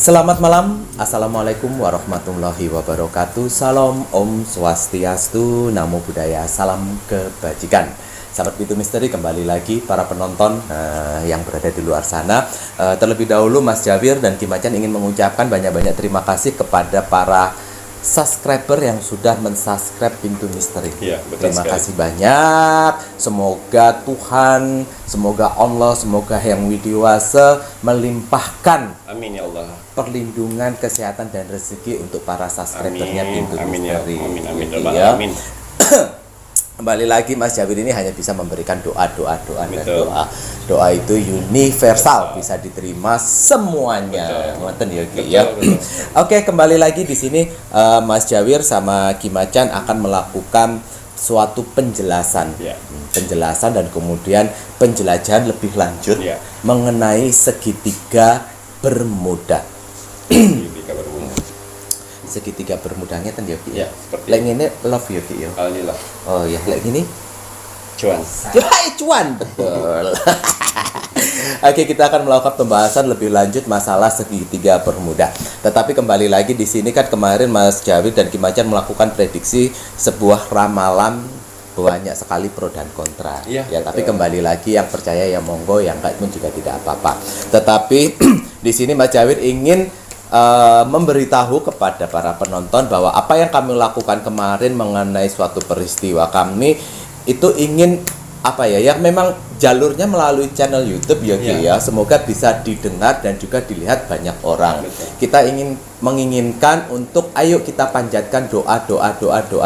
Selamat malam, Assalamualaikum warahmatullahi wabarakatuh. Salam Om Swastiastu, Namo Buddhaya, salam kebajikan. Sahabat Pintu Misteri, kembali lagi para penonton yang berada di luar sana. Terlebih dahulu Mas Jawir dan Kim Acan ingin mengucapkan banyak-banyak terima kasih kepada para subscriber yang sudah mensubscribe Pintu Misteri. Ya, Terima sekali. kasih banyak. Semoga Tuhan, semoga Allah, semoga Yang Widiwasa melimpahkan Amin ya Allah. perlindungan, kesehatan dan rezeki untuk para subscribernya Amin. Pintu Amin ya. Misteri. Amin. Amin. Ya. Amin. Kembali lagi Mas Jawir ini hanya bisa memberikan doa dan Betul. doa. Doa itu universal, bisa diterima semuanya. Ngoten ya, Ki, ya. Betul. Oke, kembali lagi di sini Mas Jawir sama Kim Acan akan melakukan suatu penjelasan. Ya. Penjelasan dan kemudian penjelajahan lebih lanjut Ya. mengenai segitiga Bermuda. Jika berhubung. Segitiga Bermudanya kan ya, Ki. Ya, seperti Lek ngene love ya, Ki, ya. Alhamdulillah. Oh ya, lek gini Cuan. cuan, betul. Oke, kita akan melakukan pembahasan lebih lanjut masalah segitiga Bermuda. Tetapi kembali lagi di sini kan kemarin Mas Jawir dan Kim Acan melakukan prediksi sebuah ramalan banyak sekali pro dan kontra. Iya, Ya, tapi betul. kembali lagi yang percaya ya monggo, yang enggak pun juga tidak apa-apa. Tetapi di sini Mas Jawir ingin memberitahu kepada para penonton bahwa apa yang kami lakukan kemarin mengenai suatu peristiwa, kami itu ingin apa ya, yang memang jalurnya melalui channel YouTube ya, Ki, ya. Semoga bisa didengar dan juga dilihat banyak orang. Betul. Kita menginginkan untuk ayo kita panjatkan doa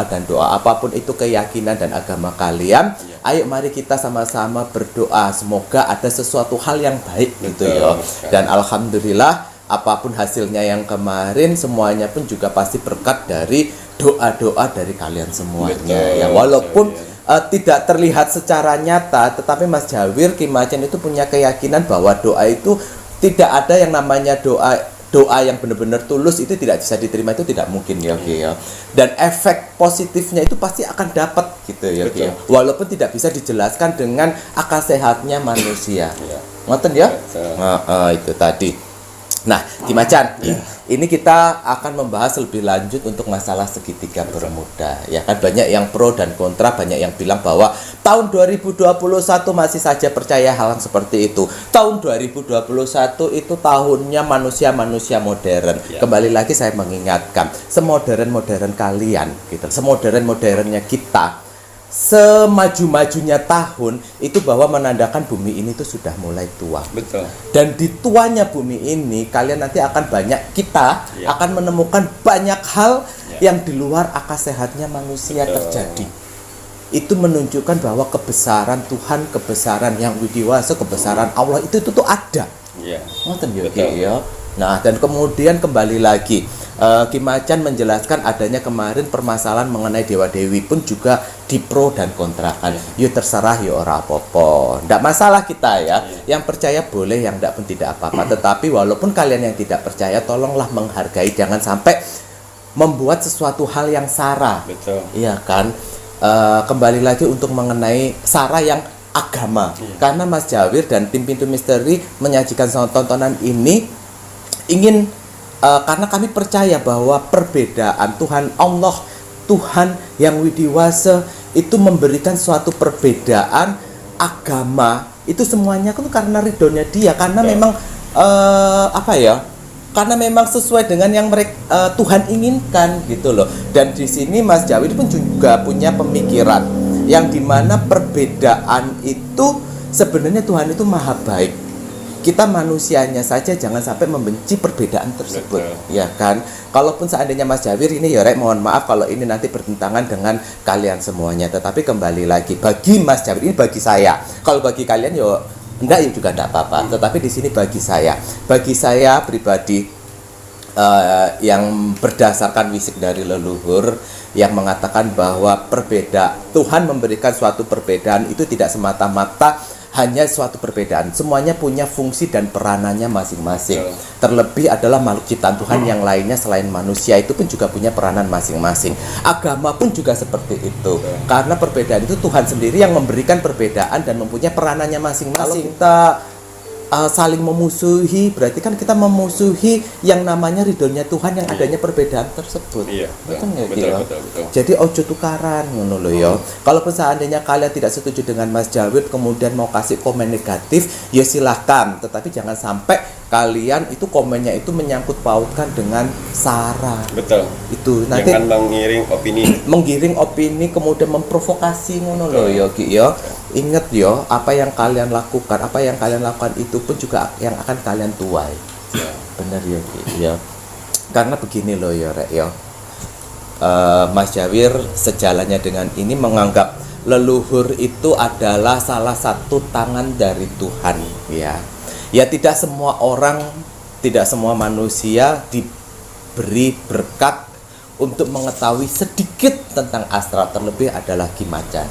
dan doa apapun itu keyakinan dan agama kalian. Ya. Ayo mari kita sama-sama berdoa semoga ada sesuatu hal yang baik gitu Betul, ya. sekali. Dan alhamdulillah apapun hasilnya yang kemarin semuanya pun juga pasti berkat dari doa-doa dari kalian semuanya. Betul, Ya, walaupun betul, tidak terlihat secara nyata, tetapi Mas Jawir, Kim Acan itu punya keyakinan bahwa doa itu tidak ada yang namanya doa yang benar-benar tulus itu tidak bisa diterima, itu tidak mungkin ya, Ki, ya. Dan efek positifnya itu pasti akan dapat gitu ya, Ki, ya. Betul. Walaupun tidak bisa dijelaskan dengan akal sehatnya manusia. Ya. Ngoten ya? Betul. Itu tadi. Nah, Kim Acan, ini kita akan membahas lebih lanjut untuk masalah segitiga Bermuda. Ya kan, banyak yang pro dan kontra, banyak yang bilang bahwa tahun 2021 masih saja percaya hal yang seperti itu. Tahun 2021 itu tahunnya manusia-manusia modern. Ya. Kembali lagi saya mengingatkan, semodern-modern kalian gitu, semodern-modernnya kita, semaju-majunya tahun itu bahwa menandakan bumi ini tuh sudah mulai tua. Betul. Dan di tuanya bumi ini kalian nanti akan kita Ya. akan menemukan banyak hal Ya. yang di luar akal sehatnya manusia Betul. terjadi. Itu menunjukkan bahwa kebesaran Tuhan, kebesaran Yang Widiwasa, kebesaran Allah itu tuh ada. Iya. Ngoten ya, Betul. Ki, ya. Nah, dan kemudian kembali lagi Kim Acan menjelaskan adanya kemarin permasalahan mengenai Dewa Dewi pun juga di pro dan kontrakan. Ya terserah ya ora apa-apa. Ndak masalah kita ya. Yang percaya boleh, yang ndak pun tidak apa-apa. Tetapi walaupun kalian yang tidak percaya, tolonglah menghargai, jangan sampai membuat sesuatu hal yang sara. Betul. Iya kan? Kembali lagi untuk mengenai sara yang agama. Karena Mas Jawir dan tim Pintu Misteri menyajikan tontonan ini ingin karena kami percaya bahwa perbedaan Tuhan Allah, Tuhan Yang Widiwasa itu memberikan suatu perbedaan agama itu semuanya kan karena ridhonya Dia, karena memang apa ya? Karena memang sesuai dengan yang Tuhan inginkan gitu loh. Dan di sini Mas Jawir pun juga punya pemikiran yang dimana perbedaan itu sebenarnya Tuhan itu maha baik. Kita manusianya saja jangan sampai membenci perbedaan tersebut. Betul. Ya kan? Kalaupun seandainya Mas Jawir ini ya mohon maaf kalau ini nanti bertentangan dengan kalian semuanya. Tetapi kembali lagi bagi Mas Jawir, ini bagi saya. Kalau bagi kalian ya enggak, ya juga enggak apa-apa. Tetapi di sini bagi saya pribadi yang berdasarkan wisik dari leluhur yang mengatakan bahwa Tuhan memberikan suatu perbedaan itu tidak semata-mata hanya suatu perbedaan. Semuanya punya fungsi dan peranannya masing-masing. Terlebih adalah makhluk ciptaan Tuhan yang lainnya selain manusia itu pun juga punya peranan masing-masing. Agama pun juga seperti itu. Karena perbedaan itu Tuhan sendiri yang memberikan perbedaan dan mempunyai peranannya masing-masing. Kalau kita saling memusuhi, berarti kan kita memusuhi yang namanya ridhonya Tuhan yang adanya perbedaan tersebut. Iya, Betul nggak, betul, Ki, ya? betul. Jadi ojo tukaran ngono lho ya. Kalaupun seandainya kalian tidak setuju dengan Mas Jawir kemudian mau kasih komen negatif, ya silahkan. Tetapi jangan sampai kalian itu komennya itu menyangkut pautkan dengan sara. Betul. Itu nanti Jangan mengiring opini. menggiring opini kemudian memprovokasi ngono lho ya Ki ya. Ingat yo, apa yang kalian lakukan, apa yang kalian lakukan itu pun juga yang akan kalian tuai. Ya. Bener ya Ki ya. Karena begini loh ya Rek ya. Mas Jawir sejalannya dengan ini menganggap leluhur itu adalah salah satu tangan dari Tuhan ya. Ya tidak semua orang, tidak semua manusia diberi berkat untuk mengetahui sedikit tentang astral, terlebih adalah Ki Macan.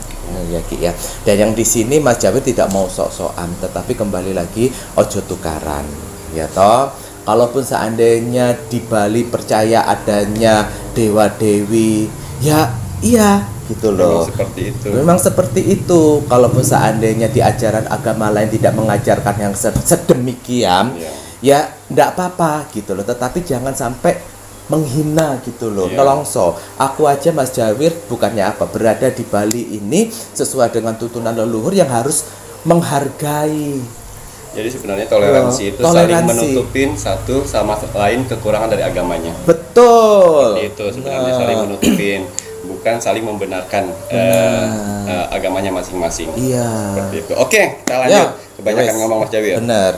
Ya Ki ya. Dan yang di sini Mas Jawir tidak mau sok-sokan, tetapi kembali lagi ojo tukaran. Ya toh, kalaupun seandainya di Bali percaya adanya dewa dewi, ya iya gitu loh. Memang seperti itu. Memang seperti itu. Kalaupun seandainya di ajaran agama lain tidak mengajarkan yang sedemikian, ya enggak apa-apa gitu loh. Tetapi jangan sampai menghina gitu loh. Nelongso. Aku aja Mas Jawir bukannya apa, berada di Bali ini sesuai dengan tuntunan leluhur yang harus menghargai. Jadi sebenarnya toleransi itu saling menutupin satu sama lain kekurangan dari agamanya. Betul. Seperti itu sebenarnya saling menutupin, bukan saling membenarkan agamanya masing-masing. Iya. Seperti itu. Oke, kita lanjut. Kebanyakan ngomong Mas Jawir. Bener.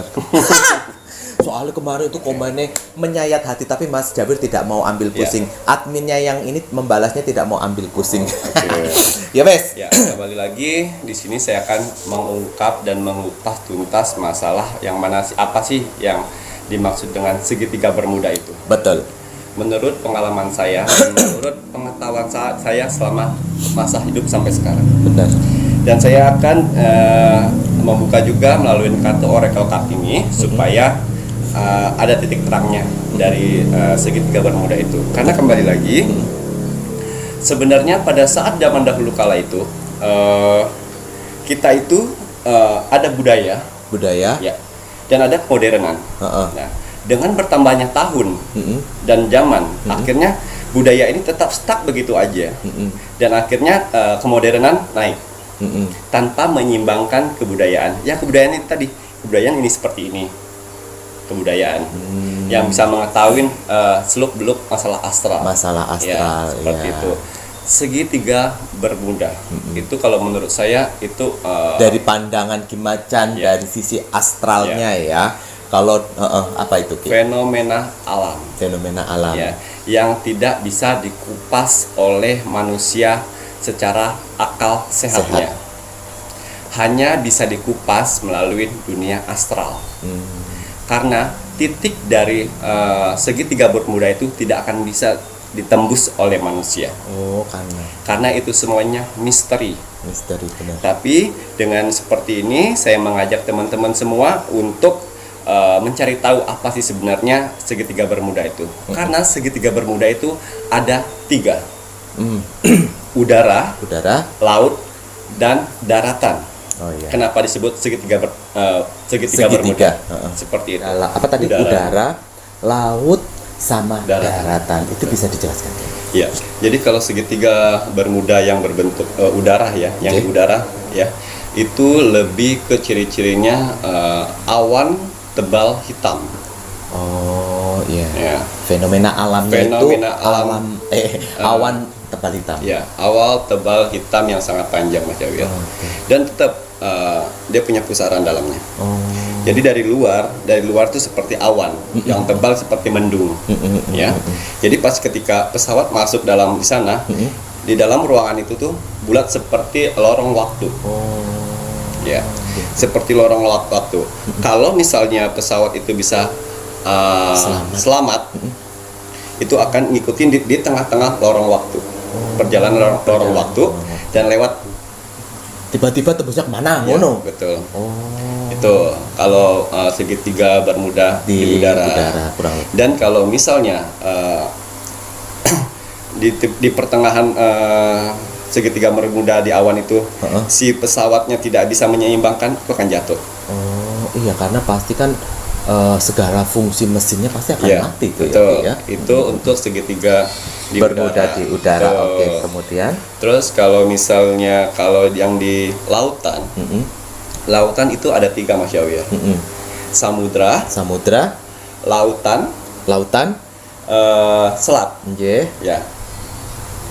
Soalnya kemarin itu komennya menyayat hati, tapi Mas Jawir tidak mau ambil pusing. Adminnya yang ini membalasnya tidak mau ambil pusing. Ya wes. Ya, kembali lagi di sini saya akan mengungkap dan mengupas tuntas masalah yang mana apa sih yang dimaksud dengan segitiga bermuda itu. Betul. Menurut pengalaman saya, menurut pengetahuan saya selama masa hidup sampai sekarang. Benar. Dan saya akan membuka juga melalui kartu oracle card ini supaya ada titik terangnya dari segitiga bermuda itu. Karena kembali lagi, sebenarnya pada saat zaman dahulu kala itu kita itu ada budaya, ya, dan ada kemodernan. Nah, dengan bertambahnya tahun dan zaman, akhirnya budaya ini tetap stuck begitu aja, dan akhirnya kemodernan naik tanpa menyimbangkan kebudayaan. Ya kebudayaan itu tadi, kebudayaan ini seperti ini. Kebudayaan yang bisa mengetahui seluk-beluk masalah astral. Ya, seperti itu. Segitiga bermuda. Itu kalau menurut saya itu dari pandangan Ki Macan dari sisi astralnya ya. Kalau apa itu Ki? Fenomena alam. Fenomena alam. Ya, yang tidak bisa dikupas oleh manusia secara akal sehatnya. Hanya bisa dikupas melalui dunia astral. Karena titik dari segitiga bermuda itu tidak akan bisa ditembus oleh manusia. Oh, karena itu semuanya misteri. Misteri benar. Tapi dengan seperti ini saya mengajak teman-teman semua untuk mencari tahu apa sih sebenarnya segitiga bermuda itu. Karena segitiga bermuda itu ada 3. Udara, laut, dan daratan. Oh, iya. Kenapa disebut segitiga bermuda? Seperti itu. Apa tadi? Udara, laut, sama daratan. Itu bisa dijelaskan? Ya. Jadi kalau segitiga bermuda yang berbentuk udara ya, yang di udara ya, itu lebih ke ciri-cirinya awan tebal hitam. Oh iya. Ya. Fenomena alamnya awan tebal hitam. Ya, awal tebal hitam yang sangat panjang Mas Jawir. Dan tetap dia punya pusaran dalamnya. Jadi dari luar itu seperti awan yang tebal seperti mendung. Ya. Jadi pas ketika pesawat masuk dalam di sana, di dalam ruangan itu tuh bulat seperti lorong waktu. Ya. Seperti lorong waktu. Kalau misalnya pesawat itu bisa selamat, itu akan ngikutin di tengah-tengah lorong waktu. Perjalanan lorong waktu dan lewat tiba-tiba tembusnya kemana? Ngono. Betul. Itu kalau segitiga bermuda di udara kurang lebih. Dan kalau misalnya di pertengahan segitiga bermuda di awan itu si pesawatnya tidak bisa menyeimbangkan, itu akan jatuh. Oh iya, karena pasti kan segala fungsi mesinnya pasti akan Ya, mati tuh betul. ya. Itu untuk segitiga di Bermuda di udara. Betul. Oke, kemudian Terus kalau misalnya kalau yang di lautan, lautan itu ada 3 Mas Yawir. Samudra, samudra, lautan, lautan, selat. nggih. Ya,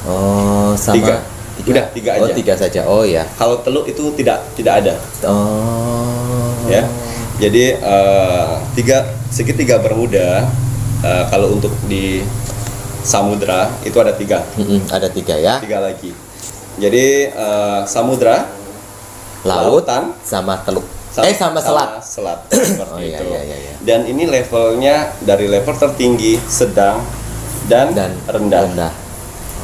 Oh, sama 3. Udah 3 Oh, aja. 3 saja. Oh ya. Kalau teluk itu tidak ada. Oh. Ya. Jadi segitiga bermuda kalau untuk di samudra itu ada 3. Ada 3 ya. 3 lagi. Jadi samudra, Lautan lautan, sama teluk. Sama selat. Selat seperti Oh iya, itu. iya. Dan ini levelnya dari level tertinggi, sedang, dan rendah.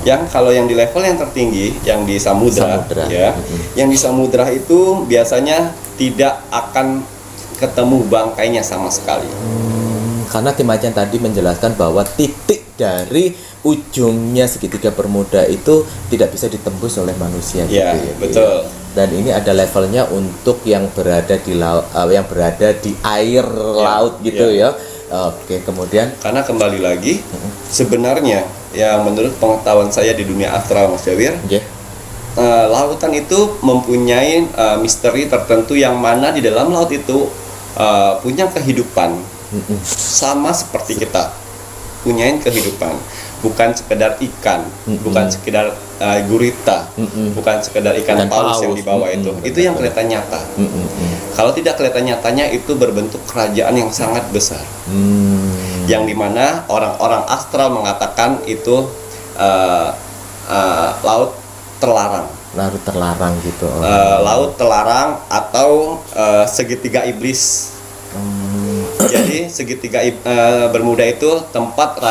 Yang kalau yang di level yang tertinggi, yang di samudra. Ya, yang di samudra itu biasanya tidak akan ketemu bangkainya sama sekali. Karena Ki Macan tadi menjelaskan bahwa titik dari ujungnya segitiga bermuda itu tidak bisa ditembus oleh manusia. Ya, gitu ya, betul. Dan ini ada levelnya untuk yang berada di laut, yang berada di air laut gitu ya. Oke, kemudian Karena kembali lagi, sebenarnya yang menurut pengetahuan saya di dunia astral, Mas Jawir, lautan itu mempunyai misteri tertentu yang mana di dalam laut itu punya kehidupan sama seperti kita, punyain kehidupan, bukan sekedar ikan, bukan sekedar gurita, bukan sekedar ikan paus yang di bawah itu yang kelihatan nyata. Kalau tidak kelihatan nyatanya itu berbentuk kerajaan yang sangat besar, yang dimana orang-orang astral mengatakan itu laut terlarang. laut terlarang gitu. Laut terlarang atau segitiga iblis. Jadi segitiga bermuda itu tempat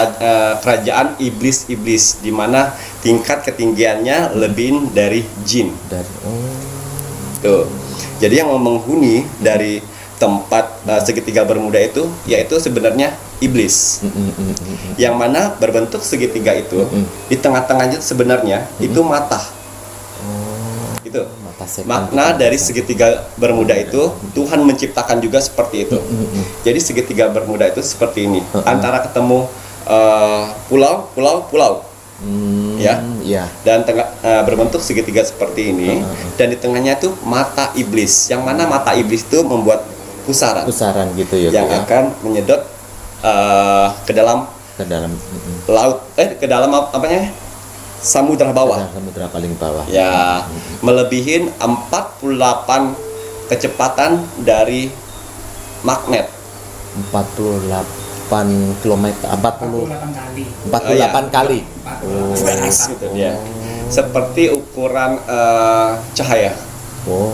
kerajaan iblis-iblis, di mana tingkat ketinggiannya lebih dari jin. Tuh. Jadi yang menghuni dari tempat segitiga bermuda itu yaitu sebenarnya iblis. Yang mana berbentuk segitiga itu di tengah-tengahnya sebenarnya itu mata. Itu makna dari segitiga bermuda itu Tuhan menciptakan juga seperti itu. Jadi segitiga bermuda itu seperti ini, antara ketemu pulau, ya, dan berbentuk segitiga seperti ini, dan di tengahnya itu mata iblis, yang mana mata iblis itu membuat pusaran gitu ya, yang akan menyedot ke dalam laut, ke dalam apanya? Samudra bawah. Samudra paling bawah. Ya, melebihin 48 kecepatan dari magnet. 48 km, 48 kali. Gitu dia. Seperti ukuran cahaya.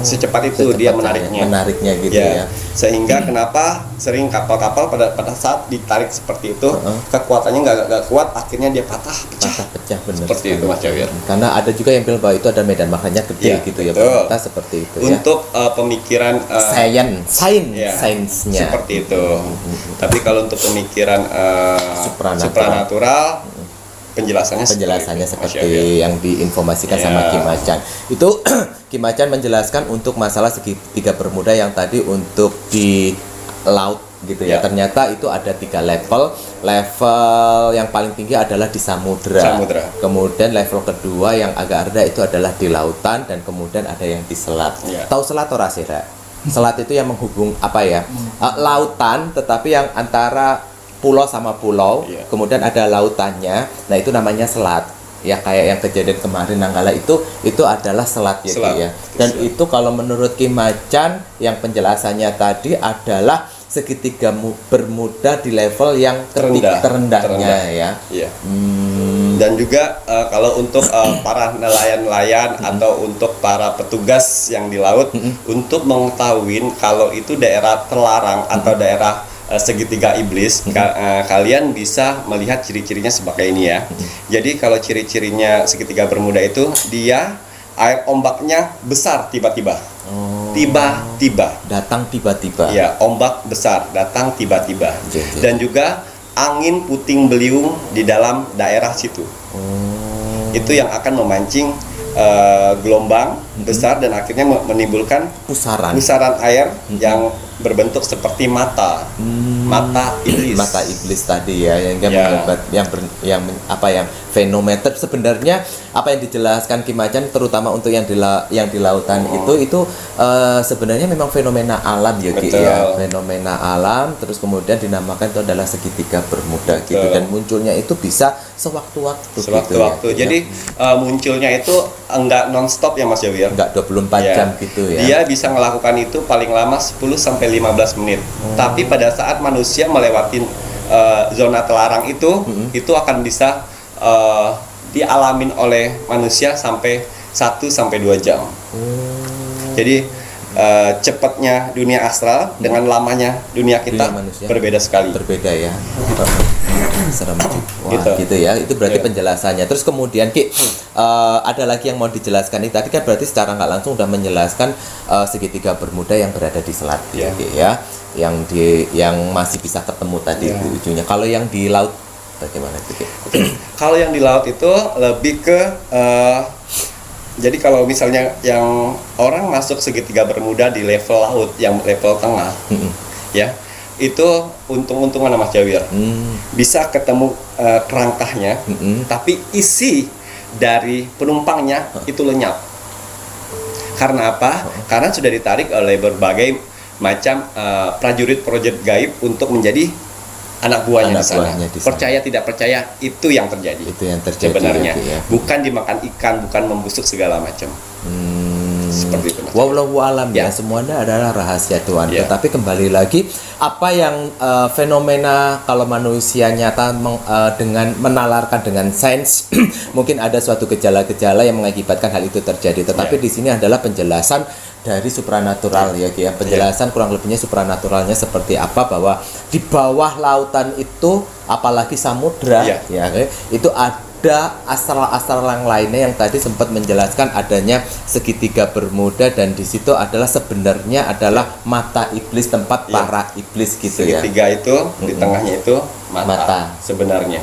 Secepat itu dia menariknya gitu ya. Sehingga kenapa sering kapal-kapal pada saat ditarik seperti itu kekuatannya nggak kuat, akhirnya dia pecah bener. Seperti itu Mas Jawir. Karena ada juga yang bilang bahwa itu ada medan makanya gede gitu ya, ternyata seperti itu ya. Untuk pemikiran sainsnya seperti itu. Tapi kalau untuk pemikiran supranatural, penjelasannya seperti yang diinformasikan sama Ki Macan. Itu Ki Macan menjelaskan untuk masalah segitiga bermuda yang tadi untuk di laut gitu ya. Ternyata itu ada 3 level. Level yang paling tinggi adalah di samudra. Kemudian level kedua yang agak rendah itu adalah di lautan, dan kemudian ada yang di selat. Tahu selat ora sih, Ra? Selat itu yang menghubung lautan, tetapi yang antara pulau sama pulau, kemudian ada lautannya. Nah, itu namanya selat. Ya, kayak yang kejadian kemarin Nanggala itu adalah selat ya. Dan itu kalau menurut Ki Macan yang penjelasannya tadi adalah segitiga bermuda di level yang terendahnya ya. Dan juga kalau untuk para nelayan-nelayan atau untuk para petugas yang di laut untuk mengetahui kalau itu daerah terlarang atau daerah segitiga iblis, kalian bisa melihat ciri-cirinya sebagai ini ya. Jadi kalau ciri-cirinya segitiga bermuda itu dia air ombaknya besar tiba-tiba. Datang tiba-tiba. Ya, ombak besar datang tiba-tiba. Dan juga angin puting beliung di dalam daerah situ. Itu yang akan memancing gelombang besar dan akhirnya menimbulkan Pusaran. pusaran air yang berbentuk seperti mata iblis. Mata iblis tadi ya, yang Ya. yang fenomena sebenarnya apa yang dijelaskan Ki Macan terutama untuk yang di lautan itu sebenarnya memang fenomena alam ya Ki Betul. ya, fenomena alam, terus kemudian dinamakan itu adalah segitiga bermuda gitu, Betul. dan munculnya itu bisa sewaktu-waktu Sewaktu-waktu. gitu ya. Jadi munculnya itu enggak nonstop ya Mas Jawir. Enggak 24 Ya. jam gitu ya. Dia bisa melakukan itu paling lama 10 sampai 15 menit. Tapi pada saat manusia melewati zona terlarang itu akan bisa dialamin oleh manusia sampai 1 sampai 2 jam. Jadi cepatnya dunia astral dengan lamanya dunia kita Dunia manusia. berbeda sekali. Berbeda ya. Serem juga. Wah, Gitu. gitu ya. Itu berarti Ya. penjelasannya. Terus kemudian Ki, ada lagi yang mau dijelaskan nih. Tadi kan berarti secara nggak langsung udah menjelaskan segitiga bermuda yang berada di selat Ya. Ki, ya. Yang masih bisa ketemu tadi Ya. di ujungnya. Kalau yang di laut bagaimana Ki? Kalau yang di laut itu lebih ke jadi kalau misalnya yang orang masuk segitiga bermuda di level laut yang level tengah, ya itu untung-untungan Mas Jawir. Bisa ketemu kerangkahnya, tapi isi dari penumpangnya itu lenyap. Karena apa? Karena sudah ditarik oleh berbagai macam prajurit-prajurit gaib untuk menjadi anak buahnya Anak di sana. buahnya di sana. Percaya tidak percaya itu yang terjadi. Itu yang terjadi Sebenarnya ya. bukan dimakan ikan, bukan membusuk segala macam. Seperti itu. Mas. Wallahu alam ya, Ya. semuanya adalah rahasia Tuhan. Ya. Tetapi kembali lagi, apa yang fenomena kalau manusia nyata dengan menalarkan dengan sains, mungkin ada suatu gejala-gejala yang mengakibatkan hal itu terjadi. Tetapi Ya. di sini adalah penjelasan dari supranatural ya, Ki, ya. Penjelasan kurang lebihnya supranaturalnya seperti apa, bahwa di bawah lautan itu, apalagi samudra, Ya. ya, itu ada astral-astral yang lainnya yang tadi sempat menjelaskan adanya segitiga bermuda, dan di situ adalah sebenarnya adalah mata iblis, tempat Ya. para iblis gitu ya. Segitiga itu di tengahnya itu mata, Mata. sebenarnya.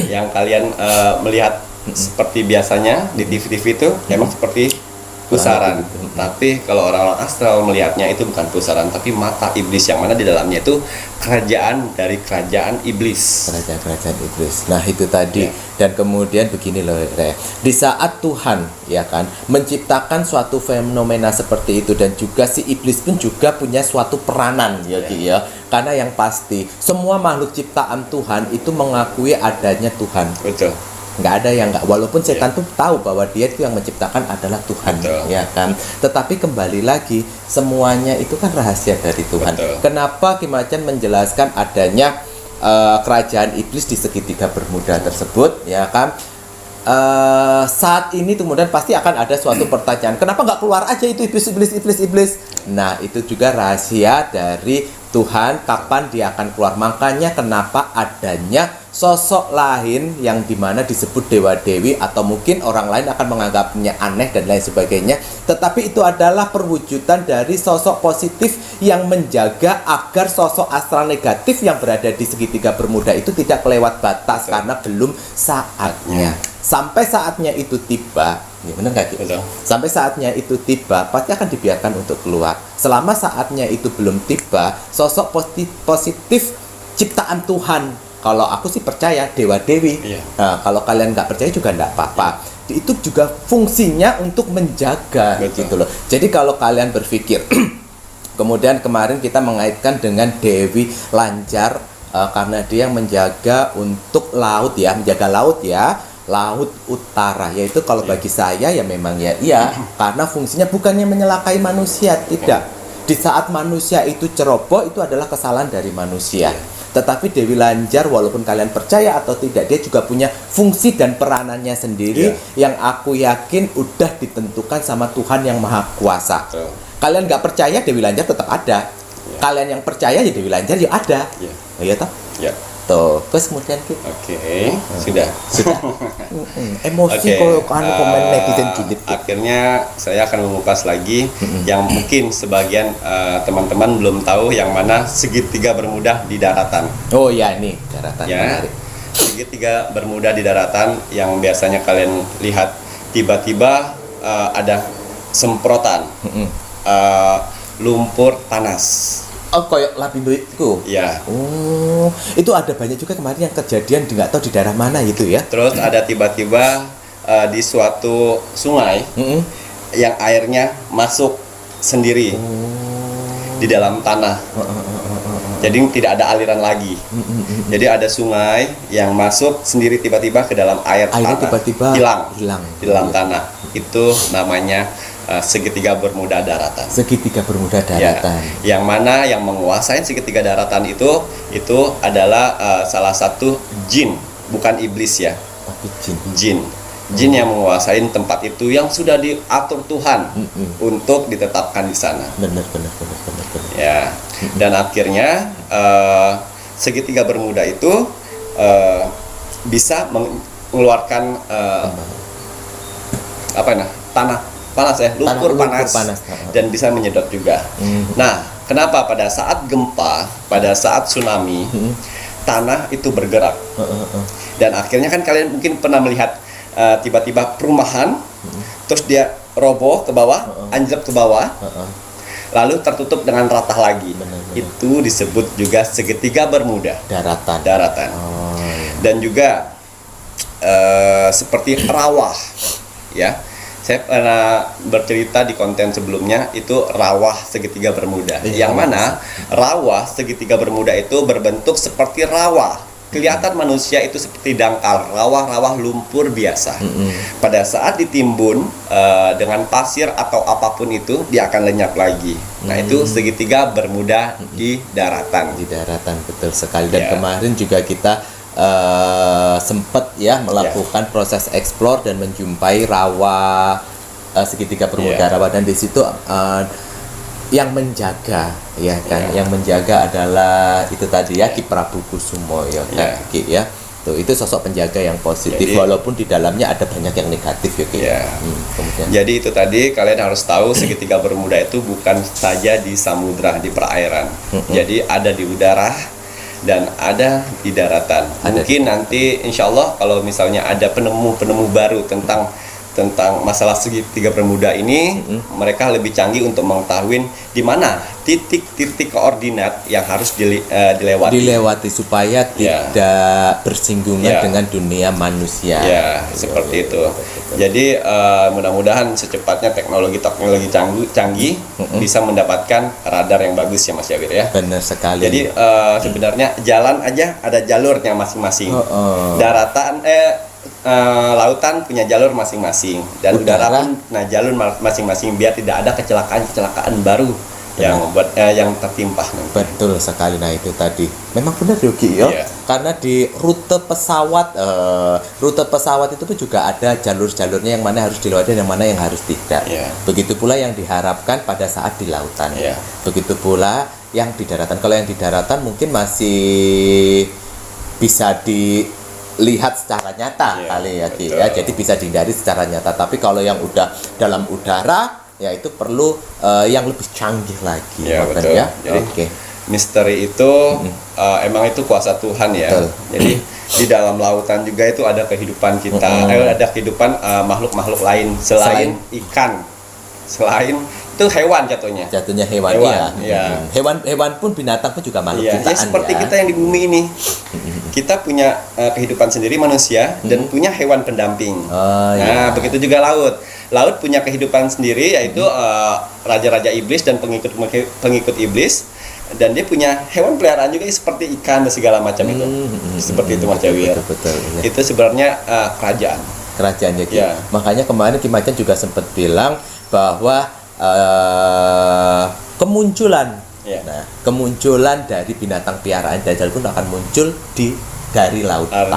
Yang kalian melihat seperti biasanya di TV-TV itu memang seperti pusaran. Tapi kalau orang-orang astral melihatnya itu bukan pusaran, tapi mata iblis, yang mana di dalamnya itu kerajaan dari kerajaan iblis. Kerajaan iblis. Nah, itu tadi. Ya. Dan kemudian begini loh, Re. Di saat Tuhan ya kan menciptakan suatu fenomena seperti itu, dan juga si iblis pun juga punya suatu peranan ya, Ki, ya. Karena yang pasti semua makhluk ciptaan Tuhan itu mengakui adanya Tuhan. Betul. Nggak ada yang nggak, walaupun setan tuh tahu bahwa dia itu yang menciptakan adalah Tuhan. Betul. Ya kan, tetapi kembali lagi semuanya itu kan rahasia dari Tuhan. Betul. Kenapa Ki Macan menjelaskan adanya kerajaan iblis di segitiga bermuda tersebut, ya kan? Saat ini kemudian pasti akan ada suatu pertanyaan, kenapa nggak keluar aja itu iblis? Nah, itu juga rahasia dari Tuhan, kapan dia akan keluar. Makanya kenapa adanya sosok lain yang dimana disebut dewa-dewi, atau mungkin orang lain akan menganggapnya aneh dan lain sebagainya, tetapi itu adalah perwujudan dari sosok positif yang menjaga agar sosok astral negatif yang berada di segitiga bermuda itu tidak kelewat batas, karena belum saatnya. Sampai saatnya itu tiba, ya benar nggak, Ki? Betul. Sampai saatnya itu tiba, pasti akan dibiarkan untuk keluar. Selama saatnya itu belum tiba, sosok positif ciptaan Tuhan, kalau aku sih percaya dewa-dewi. Iya. Nah, kalau kalian nggak percaya juga nggak apa-apa. Itu juga fungsinya untuk menjaga. Betul. Gitu loh. Jadi kalau kalian berpikir, kemudian kemarin kita mengaitkan dengan Dewi Lanjar, karena dia yang menjaga untuk laut ya, menjaga laut ya, laut utara, yaitu kalau bagi saya ya memang ya iya, karena fungsinya bukannya menyelakai manusia, tidak. Di saat manusia itu ceroboh, itu adalah kesalahan dari manusia. Tetapi Dewi Lanjar, walaupun kalian percaya atau tidak, dia juga punya fungsi dan peranannya sendiri yang aku yakin udah ditentukan sama Tuhan yang Maha Kuasa. Betul. Kalian nggak percaya, Dewi Lanjar tetap ada. Kalian yang percaya ya Dewi Lanjar ya ada. Iya. Oh, iya toh? Ya. Tuh, terus kemudian kita Oke, sudah. emosi Oke, kalau komen netizen gini. akhirnya saya akan mengupas lagi yang mungkin sebagian teman-teman belum tahu, yang mana segitiga bermuda di daratan. Oh ya, nih daratan Ya, menarik. segitiga bermuda di daratan yang biasanya kalian lihat tiba-tiba ada semprotan lumpur panas. Oh, koyok Lapindo itu. Ya. Oh, itu ada banyak juga kemarin yang kejadian nggak tahu di daerah mana itu ya. Terus ada tiba-tiba di suatu sungai yang airnya masuk sendiri di dalam tanah. Jadi tidak ada aliran lagi. Jadi ada sungai yang masuk sendiri tiba-tiba ke dalam airnya tanah. Tiba-tiba hilang di dalam tanah. Itu namanya segitiga bermuda daratan. Segitiga bermuda daratan. Ya, yang mana yang menguasai segitiga daratan itu adalah salah satu jin, bukan iblis ya. Tapi jin. Jin yang menguasai tempat itu yang sudah diatur Tuhan untuk ditetapkan di sana. Benar. Ya. Dan akhirnya segitiga bermuda itu bisa mengeluarkan tanah panas ya, lumpur panas. Dan bisa menyedot juga. Nah, kenapa pada saat gempa, pada saat tsunami, tanah itu bergerak. Dan akhirnya kan kalian mungkin pernah melihat tiba-tiba perumahan, terus dia roboh ke bawah, anjlok ke bawah, lalu tertutup dengan rata lagi. Benar. Itu disebut juga segitiga bermuda daratan. Oh, iya. Dan juga seperti rawa, ya. Saya pernah bercerita di konten sebelumnya itu rawa segitiga bermuda. Yang mana rawa segitiga bermuda itu berbentuk seperti rawa. Kelihatan manusia itu seperti dangkal, rawa-rawa lumpur biasa. Pada saat ditimbun dengan pasir atau apapun itu, dia akan lenyap lagi. Nah, itu segitiga bermuda di daratan. Di daratan, betul sekali. Dan kemarin juga kita sempat ya melakukan proses eksplor dan menjumpai rawa segitiga bermuda rawa, dan di situ yang menjaga ya kan, yang menjaga adalah itu tadi ya Ki Prabu Kusumo ya kan, Ki ya. Tuh, itu sosok penjaga yang positif. Jadi, walaupun di dalamnya ada banyak yang negatif ya Ki. Kemudian. Jadi itu tadi kalian harus tahu segitiga bermuda itu bukan saja di samudra, di perairan. Jadi ada di udara dan ada di daratan. Mungkin nanti insya Allah kalau misalnya ada penemu baru tentang masalah segitiga bermuda ini, mereka lebih canggih untuk mengetahui di mana titik-titik koordinat yang harus dilewati supaya tidak bersinggungan dengan dunia manusia. Ya, seperti itu. Jadi mudah-mudahan secepatnya teknologi canggih bisa mendapatkan radar yang bagus ya Mas Yawir ya. Benar sekali. Jadi sebenarnya jalan aja ada jalurnya masing-masing. Daratan lautan punya jalur masing-masing, dan udara pun jalur masing-masing, biar tidak ada kecelakaan baru yang tertimpa. Betul sekali. Nah, itu tadi memang benar Yogi ya. Karena di rute pesawat itu pun juga ada jalur-jalurnya, yang mana harus dilewati dan yang mana yang harus tidak. Begitu pula yang diharapkan pada saat di lautan. Begitu pula yang di daratan. Kalau yang di daratan mungkin masih bisa dilihat secara nyata kali ya Ki ya. Jadi bisa dihindari secara nyata. Tapi kalau yang udah dalam udara ya itu perlu yang lebih canggih lagi. Betul. Ya. Jadi misteri itu emang itu kuasa Tuhan ya. Jadi di dalam lautan juga itu ada kehidupan kita, ada kehidupan makhluk-makhluk lain selain ikan, selain itu hewan jatuhnya hewan ya. Hewan pun, binatang pun juga makhluk ciptaan seperti kita yang di bumi ini. Kita punya kehidupan sendiri manusia dan punya hewan pendamping. Begitu juga laut punya kehidupan sendiri, yaitu raja-raja iblis dan pengikut iblis, dan dia punya hewan peliharaan juga seperti ikan dan segala macam itu. Seperti itu Mas Jawir. Betul. Itu sebenarnya kerajaannya Ki. Makanya kemarin Ki Macan juga sempat bilang bahwa kemunculan dari binatang piaraan Dajjal pun akan muncul dari lautan.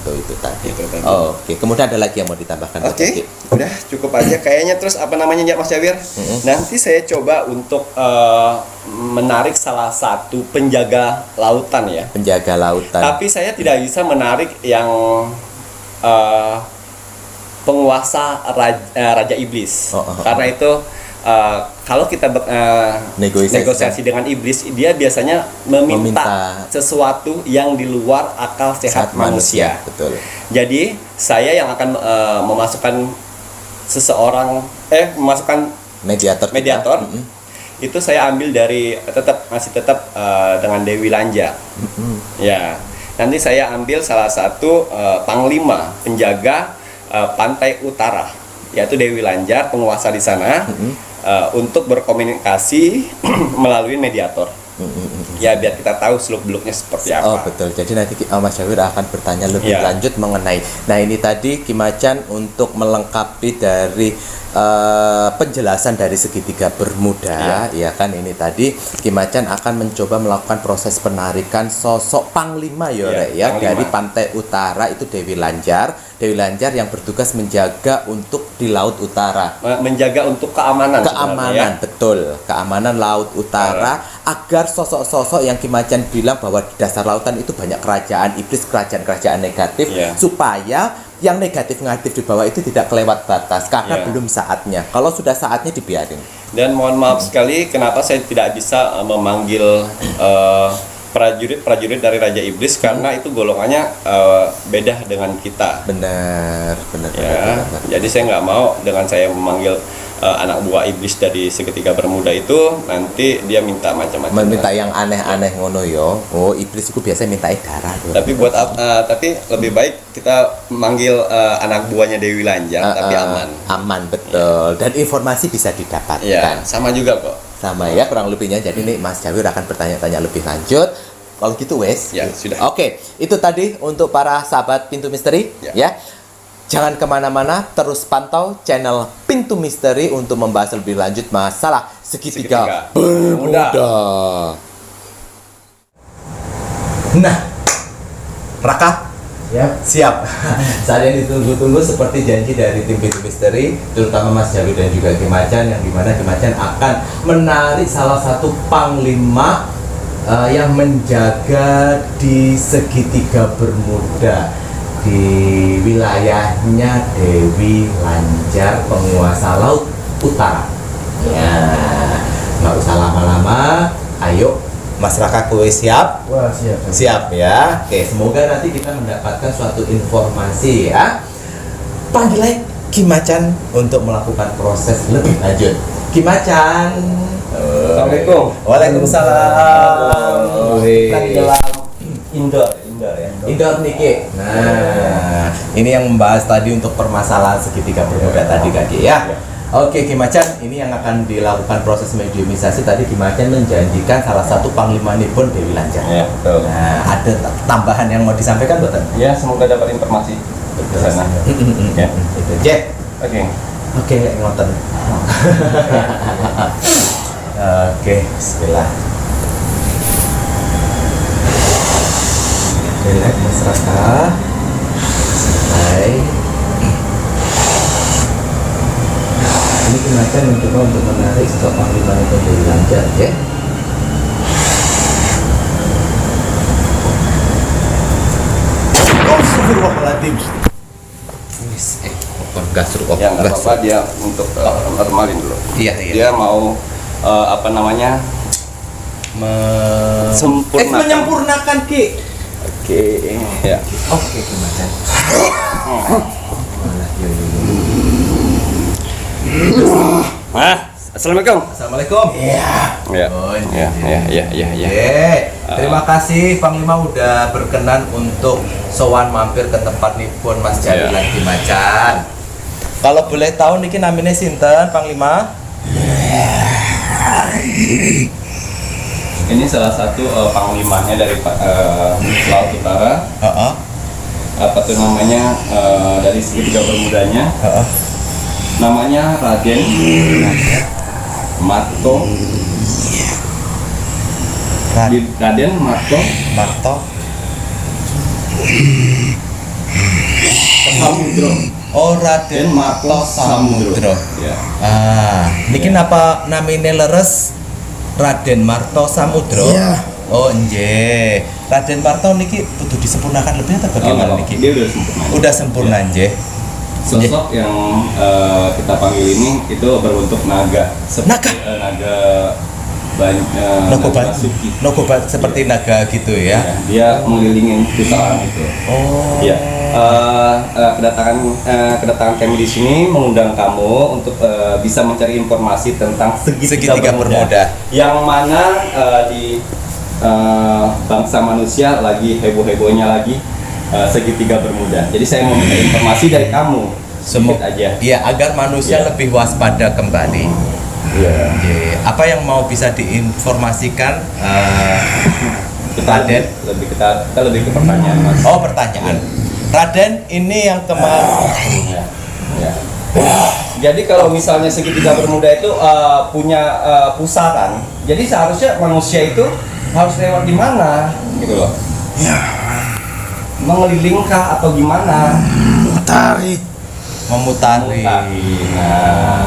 Itu tadi. Oke. Kemudian ada lagi yang mau ditambahkan? Udah cukup aja kayaknya. Terus apa namanya ya Mas Jawir? Nanti saya coba untuk menarik salah satu penjaga lautan ya. Penjaga lautan. Tapi saya tidak bisa menarik yang penguasa raja iblis. Karena itu kalau kita negosiasi dengan iblis, dia biasanya meminta sesuatu yang di luar akal sehat manusia. Betul. Jadi saya yang akan memasukkan seseorang memasukkan Mediator. mediator, itu saya ambil dari masih tetap dengan Dewi Lanjar. Ya, nanti saya ambil salah satu panglima penjaga pantai utara, yaitu Dewi Lanjar, penguasa di sana, untuk berkomunikasi melalui mediator. Ya, biar kita tahu seluk-beluknya seperti apa. Oh betul, jadi nanti Mas Jawir akan bertanya lebih Ya. lanjut mengenai. Nah ini tadi Ki Macan untuk melengkapi dari penjelasan dari segitiga Bermuda, ya kan, ini tadi Ki Macan akan mencoba melakukan proses penarikan sosok panglima Ya, ya, panglima. dari pantai utara itu Dewi Lanjar yang bertugas menjaga untuk di laut utara. Menjaga untuk keamanan. Keamanan, sebenarnya, betul, keamanan laut utara, agar sosok-sosok yang Ki Macan bilang bahwa di dasar lautan itu banyak kerajaan iblis, kerajaan-kerajaan negatif, Ya. supaya yang negatif-negatif di bawah itu tidak kelewat batas karena Ya. belum saatnya. Kalau sudah saatnya dibiarin. Dan mohon maaf sekali, kenapa saya tidak bisa memanggil prajurit dari Raja Iblis, karena itu golongannya beda dengan kita. Benar. Ya, jadi saya nggak mau dengan saya memanggil anak buah iblis dari segitiga Bermuda itu, nanti dia minta macam-macam. Meminta yang aneh-aneh ngono yo. Oh, iblis itu biasanya minta darah tuh. Tapi tapi lebih baik kita manggil anak buahnya Dewi Lanjar, tapi aman. Aman, betul. Dan informasi bisa didapatkan. Ya, sama juga kok. Sama ya kurang lebihnya. Jadi nih Mas Jawir akan bertanya-tanya lebih lanjut. Kalau gitu wes. Ya, sudah. Oke, itu tadi untuk para sahabat Pintu Misteri ya. Jangan kemana-mana, terus pantau channel Pintu Misteri untuk membahas lebih lanjut masalah segitiga Bermuda. Nah, Raka, siap. Saat yang ditunggu-tunggu seperti janji dari tim Pintu Misteri, terutama Mas Jawir dan juga Ki Macan, yang dimana Ki Macan akan menarik salah satu panglima yang menjaga di segitiga Bermuda, di wilayahnya Dewi Lanjar, penguasa laut utara. Ya, nggak usah lama-lama, ayo Mas Raka, kowe siap? Wah, siap. Siap ya. Oke, semoga nanti kita mendapatkan suatu informasi ya. Panggil aja Ki Macan untuk melakukan proses lebih lanjut. Ki Macan. Assalamualaikum. Waalaikumsalam. Kan di dalam indoor ya. Indoor niki. Nah, ini yang membahas tadi untuk permasalahan segitiga Bermuda tadi Kaki ya. Oke, Ki Macan, ini yang akan dilakukan proses mediumisasi tadi. Ki Macan menjanjikan salah satu panglima pun Dewi Lanjar. Ya, betul. Nah, ada tambahan yang mau disampaikan, Boten? Ya, semoga dapat informasi ke sana. Ya. Itu, Jack. Oke. Oke, ngoten. Oke, bismillah. Relax Mas Raka. Santai. Ini Ki Macan mencoba untuk menarik sosok panglima itu Dewi Lanjar ya. Astagfirullahaladzim. Gas rukuk. Ya, nggak apa-apa, dia untuk normalin dulu. Iya. Dia mau sempurnakan. Menyempurnakan Ki. Oke. Ya. Oke, Ki Macan. Assalamualaikum. Assalamualaikum. Iya. Ya. Oh, Terima kasih Panglima udah berkenan untuk sowan mampir ke tempat nipun Mas Jawir lan Ki Macan. Kalau boleh tahu niki namanya sinten Panglima? Ini salah satu panglimanya dari Laut Utara. Apa tuh namanya, dari segitiga Bermudanya. Namanya Raden Marto. Raden Marto Samudro. Oh, Raden Marto Samudro. Ya. Niki napa namine leres Raden Marto Samudro? Iya. Oh, nggih. Raden Marto niki kudu disempurnakan lebih atau bagaimana niki? Dia udah sempurna. Udah sempurna nggih. Sosok yang kita panggil ini itu berbentuk naga. Naga? Naga banyak. Nogobat seperti naga gitu ya. Dia mengelilingi pusaran itu. Oh. Iya. kedatangan kami di sini mengundang kamu untuk bisa mencari informasi tentang segitiga bermuda. Yang mana di bangsa manusia lagi heboh-hebohnya lagi segitiga bermuda. Jadi saya mau minta informasi dari kamu. Sedikit aja. Ya, agar manusia lebih waspada kembali. Iya. Apa yang mau bisa diinformasikan, Raden? Kita lebih ke pertanyaan, Mas. Oh, pertanyaan. Raden, ini yang kemarin. Ya. Jadi kalau misalnya segitiga bermuda itu punya pusaran, jadi seharusnya manusia itu harus lewat di mana, gitu loh? Mengelilingkah atau gimana? Memutari. Nah,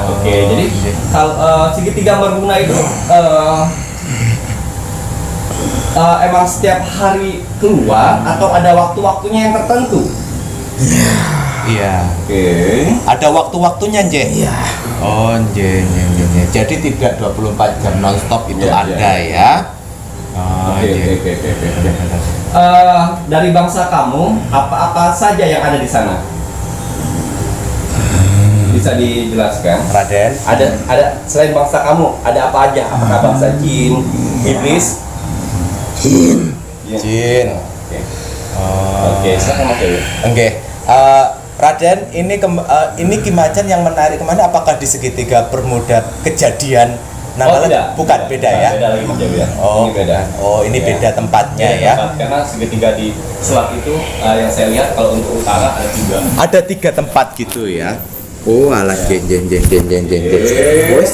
oke. Jadi kalau segitiga berguna itu emang setiap hari keluar atau ada waktu-waktunya yang tertentu? Iya. Oke. Ada waktu-waktunya, Nje? Iya. Oh, Nje. Jadi tidak 24 jam non-stop itu Iya, ada ya? Oh, Oke. Dari bangsa kamu, apa-apa saja yang ada di sana? Bisa dijelaskan? Raden. Ada selain bangsa kamu, ada apa aja? Apakah bangsa jin, iblis? Jin. Oke. Oke, silakan Mas Dewi. Oke. Raden, ini Kimacan yang menarik kemana? Apakah di segitiga bermuda kejadian? Tidak. Bukan, beda ya? Beda lagi Mas Dewi ya. Oh, Ini beda. Oh, ini Ya. beda tempatnya Beda ya? tempat, karena segitiga di selat itu yang saya lihat kalau untuk utara ada 3. Ada 3 tempat gitu ya? Oh, alah jen. Bos.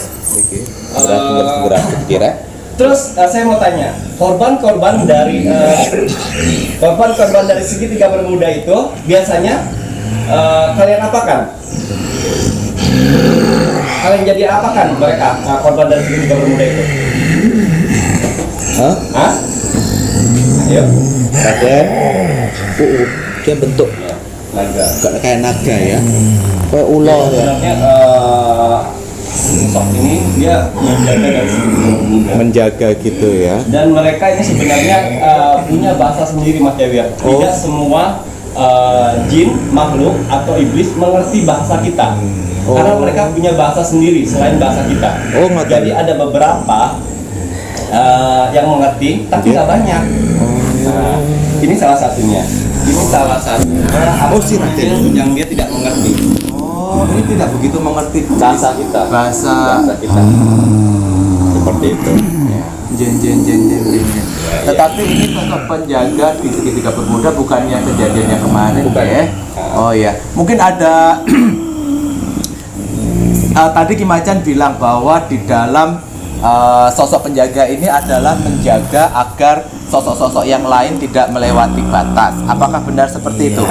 Berat kira. Terus saya mau tanya, korban-korban dari segitiga bermuda itu biasanya kalian apakan? Kalian jadi apakan mereka korban dari segitiga bermuda itu? Hah? Ayo. Raden. Dia bentuk Naga. kayak naga ya? Kayak ular ya? Sebenarnya sosok ini dia menjaga dari segitiga bermuda. Menjaga gitu ya? Dan mereka ini sebenarnya punya bahasa sendiri Mas Dewi. Tidak semua jin, makhluk atau iblis mengerti bahasa kita. Karena mereka punya bahasa sendiri selain bahasa kita. Oh, ngerti. Jadi ada beberapa yang mengerti, tapi nggak banyak. Nah, ini salah satunya. Ini salah satunya. Si Raden. Yang dia tidak mengerti Oh, ini tidak begitu mengerti bahasa kita. bahasa Kita. Seperti itu. jen. Tetapi ini sosok penjaga di segitiga bermuda bukannya kejadian yang kemarin Bukan. ya? Oh iya, mungkin ada tadi Kimacan bilang bahwa di dalam sosok penjaga ini adalah menjaga agar sosok-sosok yang lain tidak melewati batas. Apakah benar seperti itu?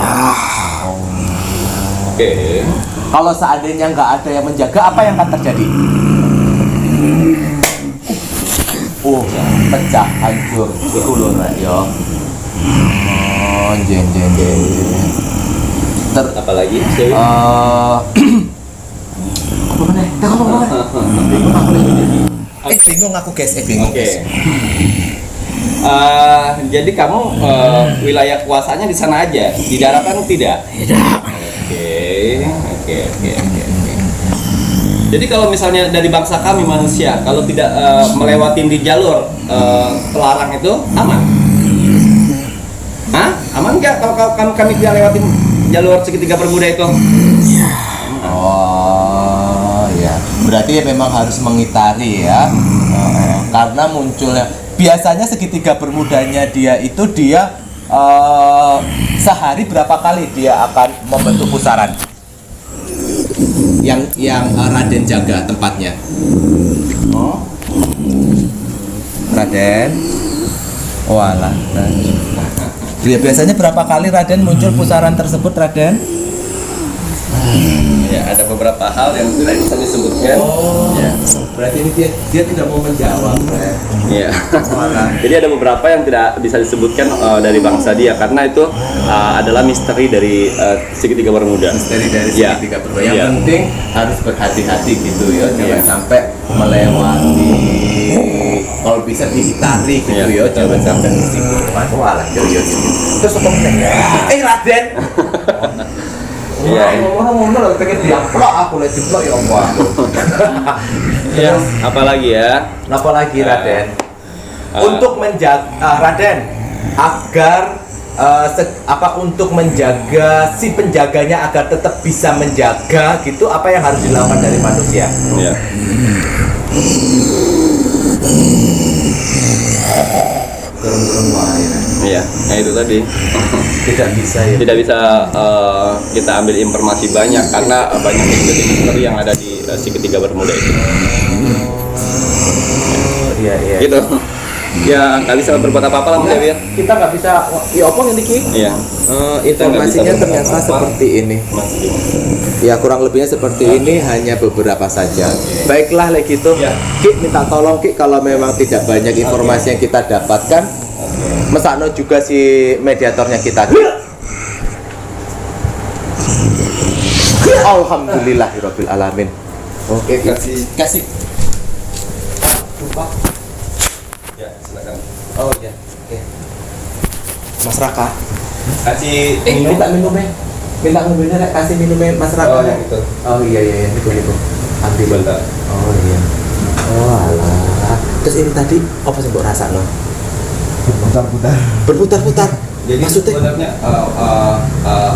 Oke. Kalau seandainya nggak ada yang menjaga, apa yang akan terjadi? Pecah, hancur, itu loh ya. Oh, jen. Apalagi? Apa mana? Bingung aku guys, bingung. Oke. Jadi kamu wilayah kuasanya di sana aja, di daratan tidak? Tidak. Oke. Jadi kalau misalnya dari bangsa kami manusia, kalau tidak melewati di jalur pelarang itu aman? Hah? Aman nggak kalau kami tidak lewatin jalur segitiga bermuda itu? Oh ya, berarti memang harus mengitari ya, karena munculnya biasanya segitiga bermudanya dia sehari berapa kali dia akan membentuk pusaran yang Raden jaga tempatnya. Oh, Raden, walah. Biasanya berapa kali Raden muncul pusaran tersebut, Raden? Ya, ada beberapa hal yang tidak bisa disebutkan. Ya. Berarti ini dia tidak mau menjawab, Iya. Jadi ada beberapa yang tidak bisa disebutkan dari bangsa dia karena itu adalah misteri dari segitiga bermuda. Dari Ya. segitiga bermuda. Yang Ya. penting harus berhati-hati gitu ya, jangan sampai melewati kalau bisa dihitari gitu Iya, ya, betul. jangan sampai tersinggung. Malah yo. Terus apa meneh? Raden. Iya. Ngomong-ngomong lho pengen diamplok aku lek diplok ya apa aku. Ya, apalagi ya? Napa lagi Raden? Untuk menjaga Raden agar untuk menjaga si penjaganya agar tetap bisa menjaga gitu, apa yang harus dilakukan dari manusia? Iya. Gerung-gerung wae. Iya, nah itu tadi. Tidak bisa ya. Tidak bisa kita ambil informasi banyak karena banyak misteri yang ada di si ketiga bermuda itu. Iya. Gitu. Ya nggak bisa berbuat apa-apa lah Mas Jawir. Kita nggak bisa. Ya apa yang diki? Iya. Informasinya berbuat ternyata apa-apa. seperti ini. Mas, Ya kurang lebihnya seperti ini, hanya beberapa saja. Baiklah lek gitu. Ya. Ki minta tolong Ki kalau memang tidak banyak informasi yang kita dapatkan. Mesakno juga si mediatornya kita. Alhamdulillahirabbil alamin. Oke, kasih. Lupa. Ya, silakan. Oh iya. Oke. Mas Raka. Kasih Minta minumnya. Minta minumnya Rek, kasih minumnya Mas Raka. Oh, yang itu. Oh iya itu. Ambil. Bentar. Oh iya. Oh alah. Terus ini tadi apa sih mbok rasakno? Berputar-putar. Jadi maksudnya sebenarnya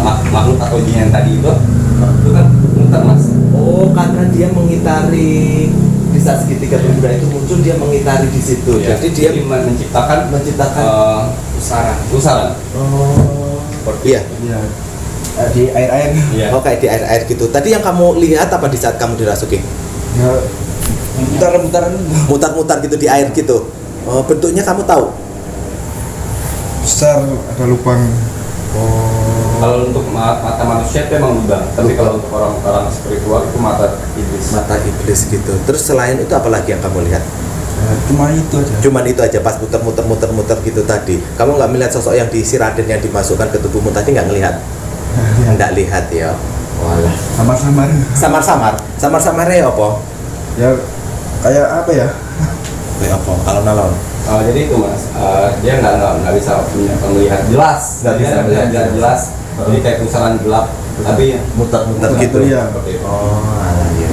makhluk atau jin yang tadi itu kan muter Mas. oh karena dia mengitari di saat segitiga bermuda itu muncul, dia mengitari di situ. Ya, Jadi dia menciptakan pusaran. oh iya. Di air-air. Iya. Oh kayak di air-air gitu. Tadi yang kamu lihat apa di saat kamu dirasuki? Ya, putaran-putaran Mutar-mutar gitu di air gitu. Oh, bentuknya kamu tahu? besar, ada lubang. Kalau untuk mata manusia itu emang lubang, tapi kalau untuk orang-orang spiritual itu mata iblis. Mata iblis gitu. Terus selain itu apa lagi yang kamu lihat? Ya, cuma itu aja. Cuman itu aja pas muter gitu tadi. Kamu nggak melihat sosok yang diisi Raden yang dimasukkan ke tubuhmu tadi, nggak ngelihat? Nggak lihat ya. Walah. Samar-samar. Samar-samarnya apa? Ya, kayak apa ya? Kayak apa? Alon-alon. Jadi itu Mas, dia nggak bisa melihat jelas, Nggak bisa melihat jelas. Jadi kayak pusaran gelap, tapi Muter-muter Muter gitu. ya. seperti itu. Oh, alah, iya.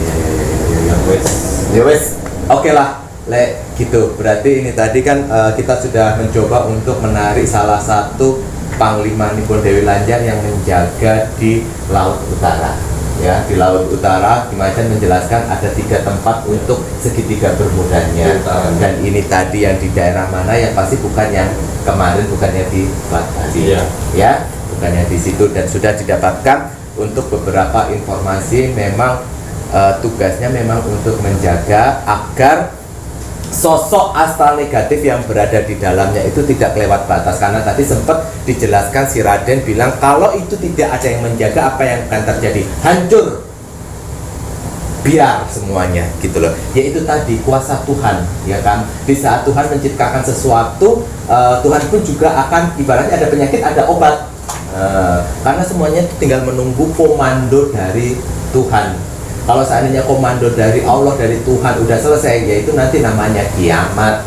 Wes. Ya wes. Oke lah. Lek gitu. Berarti ini tadi kan kita sudah mencoba untuk menarik salah satu Panglima Nipun Dewi Lanjar yang menjaga di Laut Utara. Ya, di Laut Utara Dimacan menjelaskan ada 3 tempat untuk segitiga bermudanya. Dan ini tadi yang di daerah mana, yang pasti bukan yang kemarin, bukannya di Bali. Iya. Ya, bukannya di situ. Dan sudah didapatkan untuk beberapa informasi, memang tugasnya memang untuk menjaga agar sosok astral negatif yang berada di dalamnya itu tidak kelewat batas. Karena tadi sempat dijelaskan si Raden bilang kalau itu tidak ada yang menjaga, apa yang akan terjadi? Hancur, biar semuanya gitu loh. Yaitu tadi kuasa Tuhan, ya kan. Di saat Tuhan menciptakan sesuatu, Tuhan pun juga akan, ibaratnya ada penyakit ada obat. Karena semuanya itu tinggal menunggu komando dari Tuhan. Kalau seandainya komando dari Allah, dari Tuhan udah selesai, yaitu nanti namanya kiamat.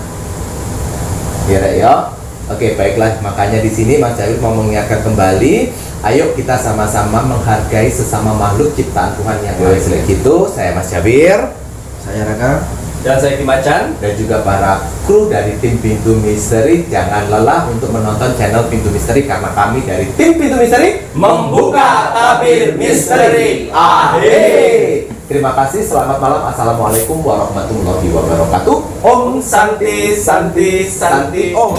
Ya. Oke, baiklah. Makanya di sini Mas Jawir mau mengingatkan kembali, ayo kita sama-sama menghargai sesama makhluk ciptaan Tuhan yang Maha Esa. Gitu, saya Mas Jawir, Saya Raka. Dan saya Dimacan. dan juga para kru dari tim Pintu Misteri. Jangan lelah untuk menonton channel Pintu Misteri, karena kami dari tim Pintu Misteri Membuka tabir misteri. Akhir. Terima kasih, selamat malam. Assalamualaikum warahmatullahi wabarakatuh. Om Santi Santi Santi Om.